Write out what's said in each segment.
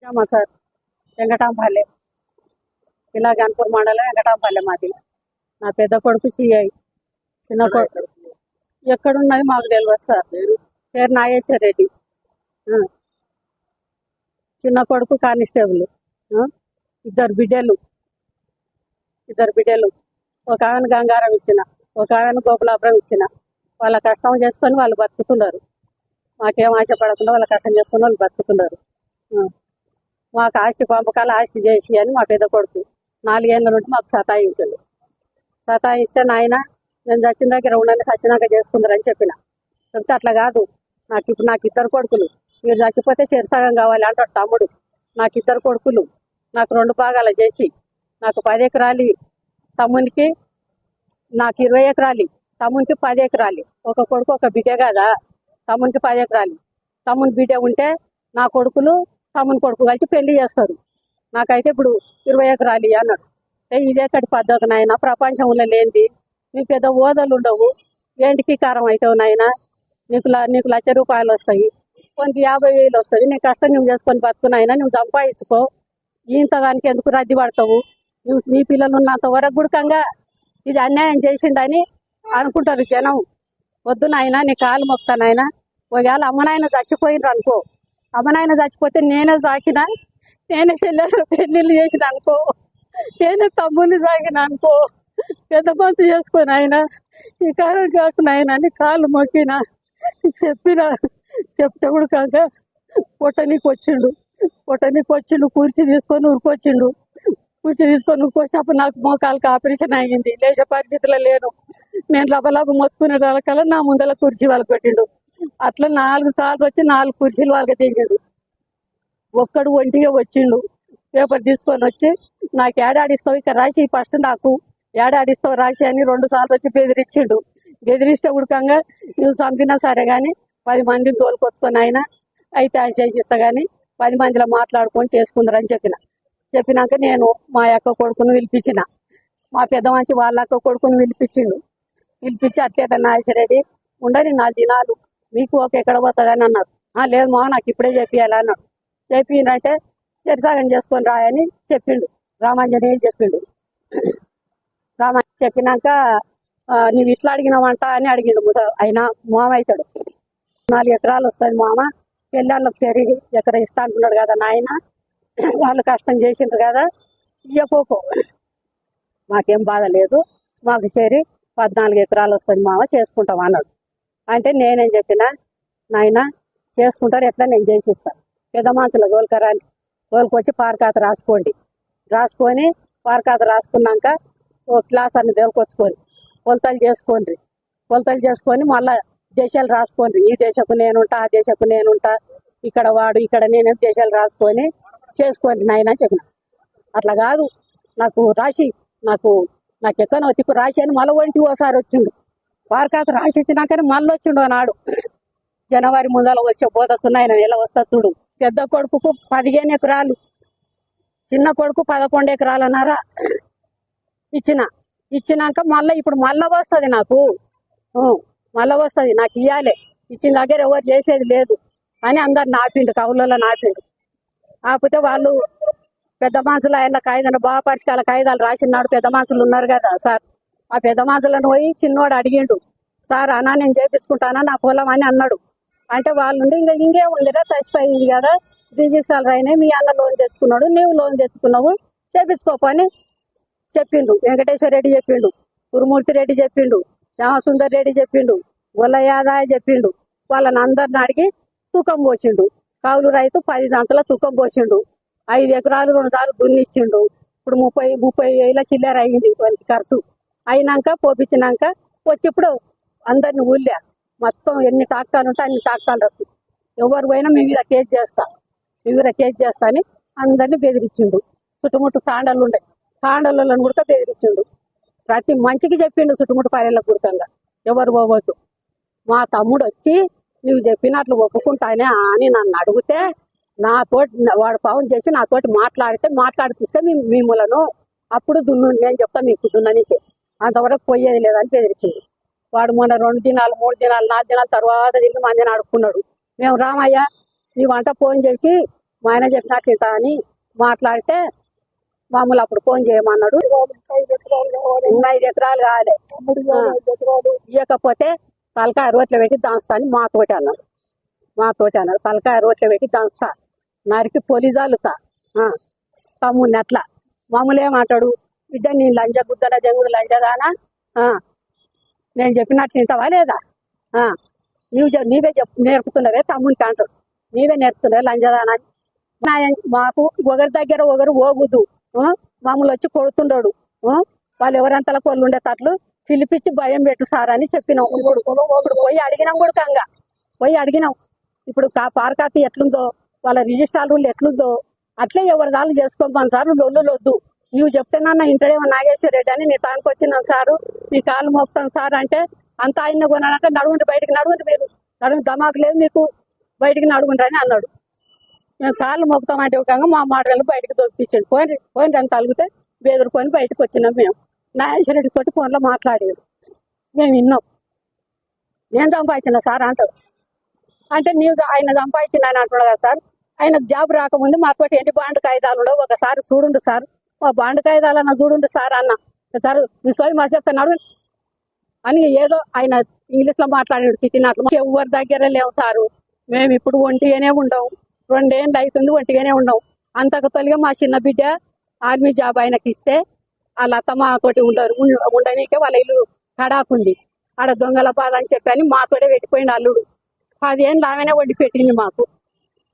మా సార్ వెంకటాంపల్లె, ఇలా గన్పూర్ మండలం వెంకటాంపల్లె మాది. నా పెద్ద కొడుకు సిఐ, చిన్న కొడుకు ఎక్కడున్నది మాకు తెలియదు సార్. పేరు నాగేశ్వర రెడ్డి. చిన్న కొడుకు కానిస్టేబుల్. ఇద్దరు బిడ్డలు ఒక ఆయన గంగారం ఇచ్చిన, ఒక ఆయన గోపులాపురం ఇచ్చిన. వాళ్ళ కష్టం చేసుకొని వాళ్ళు బతుకుతున్నారు. మాకేం ఆశపడకుండా వాళ్ళ కష్టం చేసుకుని వాళ్ళు బతుకుతున్నారు. మాకు ఆస్తి పంపకాలు ఆస్తి చేసి అని మా పెద్ద కొడుకు 4 ఏళ్ళ నుండి మాకు సతాయిస్తే నాయన నేను చచ్చిన దగ్గర ఉండాలి, సచ్చినాక చేసుకుందరని చెప్పిన. చెప్తే అట్లా కాదు, నాకు 2 కొడుకులు, మీరు చచ్చిపోతే సగం కావాలి అంటాడు తమ్ముడు. నాకు 2 కొడుకులు, నాకు 2 భాగాలు చేసి నాకు 10 ఎకరాలు, తమ్మునికి నాకు 20 ఎకరాలు, తమ్మునికి 10 ఎకరాలు. ఒక కొడుకు ఒక బిడ్డ కదా, తమ్మునికి 10 ఎకరాలు. తమ్ముని బిడ్డ ఉంటే నా కొడుకులు తమ్ముని కొడుకు కలిసి పెళ్లి చేస్తారు. నాకైతే ఇప్పుడు 20 ఎకరాలు అన్నాడు. ఇదేకటి పద్ధతి నాయన, ప్రపంచంలో లేనిది. నీ పెద్ద ఓదలు ఉండవు, ఏంటికి కారం అవుతావు నాయన. నీకు ₹1,00,000 వస్తాయి, కొంత 50,000 వస్తుంది. నీ కష్టం నువ్వు చేసుకొని బతుకున్నాయినా, నువ్వు సంపాదించుకో. ఇంత దానికి ఎందుకు రద్దీ పడతావు? నీ పిల్లలు ఉన్నంత వరకు గుడకంగా ఇది అన్యాయం చేసిండని అనుకుంటారు జనం. వద్దు నాయన, నీ కాలు మొక్తానాయన. ఒకవేళ అమ్మనాయన చచ్చిపోయినరు అనుకో, అమ్మనాయన చచ్చిపోతే నేనే సాకినా, నేనే చెల్లెలు పెళ్లిళ్ళు చేసిన అనుకో, నేనే తమ్ముని సాగిన అనుకో, పెద్ద మనసు చేసుకొని ఆయన ఈ కాలం కాకున్నాయన అని కాళ్ళు మొక్కిన చెప్తే కూడా కాక పొట్టనీకి వచ్చిండు. కుర్చీ తీసుకొని ఉరికొచ్చిండు. ఉరికొచ్చినప్పుడు నాకు మోకాలకు ఆపరేషన్ అయ్యింది, లేచే పరిస్థితిలో లేను. నేను లబలబ మొత్తుకునే వాళ్ళకల్లా నా ముందర కుర్చీ వాళ్ళకి పెట్టిండు. అట్లా 4 సార్లు వచ్చి 4 కుర్చీలు వాళ్ళకి దిగాడు. ఒక్కడు ఒంటిగా వచ్చిండు, పేపర్ తీసుకొని వచ్చి నాకు ఏడాడిస్తావు ఇక రాసి, ఫస్ట్ నాకు ఏడాడిస్తావు రాసి అని 2 సార్లు వచ్చి బెదిరించిండు. బెదిరిస్తే ఉడకంగా నువ్వు చంపినా సరే కానీ 10 మందిని తోలుకొచ్చుకొని ఆయన అయితే ఆయన చేసిస్తా కానీ 10 మందిలో మాట్లాడుకొని చేసుకుందరని చెప్పినాక నేను మా అక్క కొడుకును పిలిపించిన, మా పెద్ద మంచి వాళ్ళ అక్క కొడుకును పిలిపించి అట్లేట నాగేశ్వరరెడ్డి ఉండని 4 దినాలు మీకు ఎక్కడ పోతుందని అన్నారు. లేదు మా నాకు ఇప్పుడే చెప్పియాలి అన్నాడు. చెప్పిందంటే సరిసాగం చేసుకొని రాయని చెప్పిండు. రామాంజనేయులు చెప్పిండు. చెప్పినాక నువ్వు ఇట్లా అడిగినావంట అని అడిగిండు. అయినా మామ అవుతాడు. 4 ఎకరాలు వస్తుంది మామ, పెళ్ళాళ్ళకు సరి ఎకరా ఇస్తా అంటున్నాడు కదా నాయన, వాళ్ళు కష్టం చేసిండ్రు కదా, ఇయ్యకోకో మాకేం బాధ లేదు, మాకు సరి 14 ఎకరాలు వస్తుంది మామ, చేసుకుంటాం అన్నాడు. అంటే నేనేం చెప్పినా, నాయన చేసుకుంటారు ఎట్లా, నేను చేసిస్తాను. పెద్ద మనుషుల తోలుకొచ్చి పారకాత రాసుకొని పారకాత రాసుకున్నాక ఓ క్లాస్ అన్ని తోలుకొచ్చుకొని కొలతలు చేసుకొని మళ్ళా దేశాలు రాసుకోండి. ఈ దేశకు నేనుంటా, ఆ దేశకు నేనుంటా, ఇక్కడ వాడు ఇక్కడ నేను దేశాలు రాసుకొని చేసుకోండి నాయన చెప్పిన. అట్లా కాదు, నాకు రాసి నాకు ఎక్కనో తిక్కు రాసి అని మళ్ళీ ఒంటి ఓసారి వచ్చిండు. పారకాత రాసి ఇచ్చినాకనే మళ్ళీ వచ్చిండు నాడు. జనవరి ముందర వచ్చే పోతొచ్చున్న ఆయన ఎలా వస్తా చూడు. పెద్ద కొడుకుకు 15 ఎకరాలు, చిన్న కొడుకు 11 ఎకరాలు అన్నారా ఇచ్చినాక మళ్ళీ ఇప్పుడు మళ్ళా వస్తుంది నాకు ఇవ్వాలి. ఇచ్చిన దగ్గర ఎవరు చేసేది లేదు అని అందరు నాపిండు, కవులలో నాపిండు. ఆపితే వాళ్ళు పెద్ద మనుషులు ఆయన కాయిదాలు బాగా పరిష్కార కాయిదాలు రాసినాడు. పెద్ద మనుషులు ఉన్నారు కదా సార్, ఆ పెద్ద మనుషులను పోయి చిన్నోడు అడిగిండు, సార్ అన్నా నేను చేపించుకుంటానా నా పొలం అని అన్నాడు. అంటే వాళ్ళు ఇంకేముందిరా, తచ్చిపోయింది కదా, రిజిస్ట్రాలు అయినాయి, మీ అన్న లోన్ తెచ్చుకున్నాడు, నీవు లోన్ తెచ్చుకున్నావు, చేపించుకోపని చెప్పిండు. వెంకటేశ్వర రెడ్డి చెప్పిండు, గురుమూర్తి రెడ్డి చెప్పిండు, శ్యామసుందర్ రెడ్డి చెప్పిండు, గొల్ల యాదాయ చెప్పిండు. వాళ్ళని అందరిని అడిగి తూకం పోసిండు. కౌలు రైతు 10 దాంట్లో తూకం పోసిండు. 5 ఎకరాలు 2 సార్లు దున్నిచ్చిండు. ఇప్పుడు 30,000 చిల్లర అయింది వాళ్ళకి ఖర్చు. అయినాక పోపించినాక వచ్చి ఇప్పుడు అందరిని ఊళ్ళా మొత్తం ఎన్ని టాక్టాలు ఉంటే అన్ని టాక్టాలు రప్పు, ఎవరు పోయినా మీ మీద కేసు చేస్తా అని అందరినీ బెదిరించిండు. చుట్టుముట్టు తాండలు ఉండే, తాండలను కూడా బెదిరించిండు. ప్రతి మంచికి చెప్పిండు చుట్టుముట్టు పల్లెలకు గుర్తంగా ఎవరు పోవద్దు. మా తమ్ముడు వచ్చి నువ్వు చెప్పినట్లు ఒప్పుకుంటానే అని నన్ను అడిగితే నాతోటి వాడు పవన్ చేసి నాతోటి మాట్లాడిపిస్తే మిమ్మలను అప్పుడు నేను చెప్తా మీకు దున్ననికి, అంతవరకు పోయేది లేదని బెదిరించిండు. వాడు మొన్న 2 దినాలు 3 దినాలు 4 దినాల తర్వాత తిరిగి మందిని అడుక్కున్నాడు. మేము రామయ్య నీ వంట ఫోన్ చేసి మా ఆయన చెప్పినట్లు ఇంత అని మాట్లాడితే మామూలు అప్పుడు ఫోన్ చేయమన్నాడు. ఇంకా 5 ఎకరాలు కావాలి, ఇవ్వకపోతే తలకాయ రోట్లో పెట్టి దాంస్తా అని మాతోటి అన్నాడు. తలకాయ రోట్లో పెట్టి దాంస్తా, నరికి పొలి జాలుతా తమ్ముడిని అట్లా. మామూలు ఏమంటాడు, బిడ్డ నేను లంజ గుద్దల జంగుడు లంజదానా, నేను చెప్పినట్లు వింటావా లేదా, నీవే నేర్పుతున్నావే తమ్మునికి అంటాడు. నీవే నేర్పుతున్నావే లంజదానా అని. మాకు ఒకరి దగ్గర ఒకరు పోగుద్దు, మామూలు వచ్చి కొడుతుండడు. వాళ్ళు ఎవరంతలా కొళ్ళు ఉండేటట్లు పిలిపించి భయం పెట్టు సార్ అని చెప్పినాం. ఇప్పుడు పోయి అడిగినాం కూడా, పోయి అడిగినాం. ఇప్పుడు పార్కాతి ఎట్లుందో, వాళ్ళ రిజిస్ట్రార్ రూల్ ఎట్లుందో అట్లే ఎవరి దాళ్ళు చేసుకోమని సార్. లొల్లు వద్దు, నువ్వు చెప్తున్నాన్న ఇంటడేమో నాగేశ్వర రెడ్డి అని నీ తానికి వచ్చినాను సారు, నీ కాళ్ళు మోపుతాను సార్ అంటే అంత ఆయన కొన్నాడంటే నడుగుండి బయటికి నడుగుండి, మీరు నడుగు దమాకు లేదు మీకు, బయటికి నడుగుండ్రు అని అన్నాడు. మేము కాళ్ళు మొక్కుతామంటే ఒక మా మాటలు బయటకు దొరికించండి, పోయిన అని తలిగితే బెదిరిపోయి బయటకు వచ్చినాం. మేము నాగేశ్వర రెడ్డి తోటి ఫోన్లో మాట్లాడేది మేము విన్నాం. నేను సంపాదించిన సార్ అంటారు. అంటే నీవు ఆయన సంపాదించిన ఆయన అంటున్నాడు కదా సార్. ఆయనకు జాబ్ రాకముందు మాతోటి ఎన్ని బాండ్ కాయిదాలు ఒకసారి చూడుండు సార్, మా బాండ్ కాయిదాలన్నా చూడుండు సార్ అన్న. సార్ మీ సోయి మా చెప్తున్నాడు అని ఏదో ఆయన ఇంగ్లీష్లో మాట్లాడాడు తిట్టినట్లు. ఎవరి దగ్గర లేవు సారు, మేము ఇప్పుడు ఒంటిగానే ఉండవు, 2 ఏళ్ళు అవుతుంది ఒంటిగానే ఉండవు. అంతకు తొలిగా మా చిన్న బిడ్డ ఆర్మీ జాబ్ ఆయనకి ఇస్తే వాళ్ళ అత్తమ్మ తోటి ఉండనీకే వాళ్ళ ఇల్లు కడాకుంది, ఆడ దొంగల బాధ అని చెప్పని మాతోటే పెట్టిపోయింది అల్లుడు. 10 ఏళ్ళు ఆమెనే వండి పెట్టింది మాకు.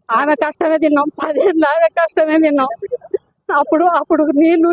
ఆమె కష్టమే తిన్నాం, 10 ఏళ్ళు ఆమె కష్టమే తిన్నాం. అప్పుడు నీళ్లు